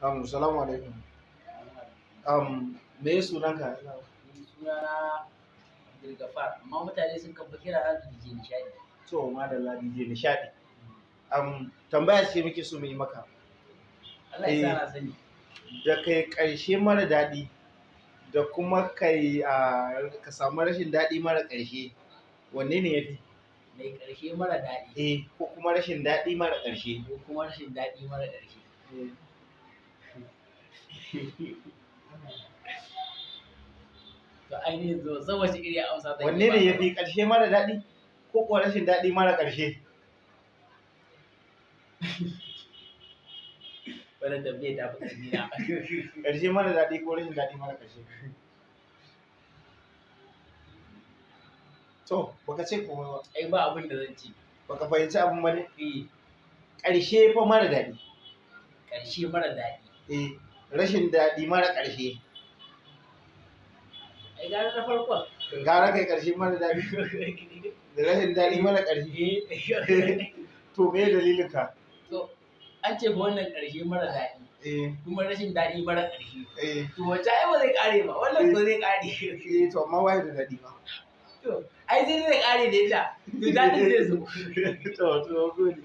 Salamu alaikum. Me ya sunanka? Sunana Abdulgafar, amma mutane sun kan fi kira na DJ Nishadi. To, madalla DJ Nishadi. Tambaya ce muke so mu yi maka. Allah ya sa na sani. Da kai ƙarshe mara daɗi da kuma kai ka samu rashin daɗi mara ƙarshe, wanne ne ya fi? Mai ƙarshe mara daɗi. Ko kuma rashin daɗi mara ƙarshe. Ko kuma rashin daɗi mara ƙarshe. To ainihin zo san wace iri amsa ta. Wanne ne ya fi, ƙarshe mara daɗi ko kuwa rashin daɗi mara ƙarshe? Wannan tambayar ta fi ƙarfi na. Ƙarshe mara daɗi ko rashin daɗi mara ƙarshe? To, baka ce komai ba. Ai ba abin da zan ce. Baka fahimci abin ba ne? Ƙarshe fa mara daɗi. Ƙarshe mara daɗi. Rashin daɗi mara ƙarshe. Ai gara na farkon. Gara kai ƙarshe mara daɗi da rashin daɗi mara ƙarshe. To me dalilin ka? To an ce ba wannan ƙarshe mara daɗi. Kuma rashin daɗi mara ƙarshe. To wacce ai ba zai ƙare ba, wannan ba zai ƙare. To amma waye da daɗi ba. To ai sai zai ƙare da ita. To daɗin zai zo. To gode.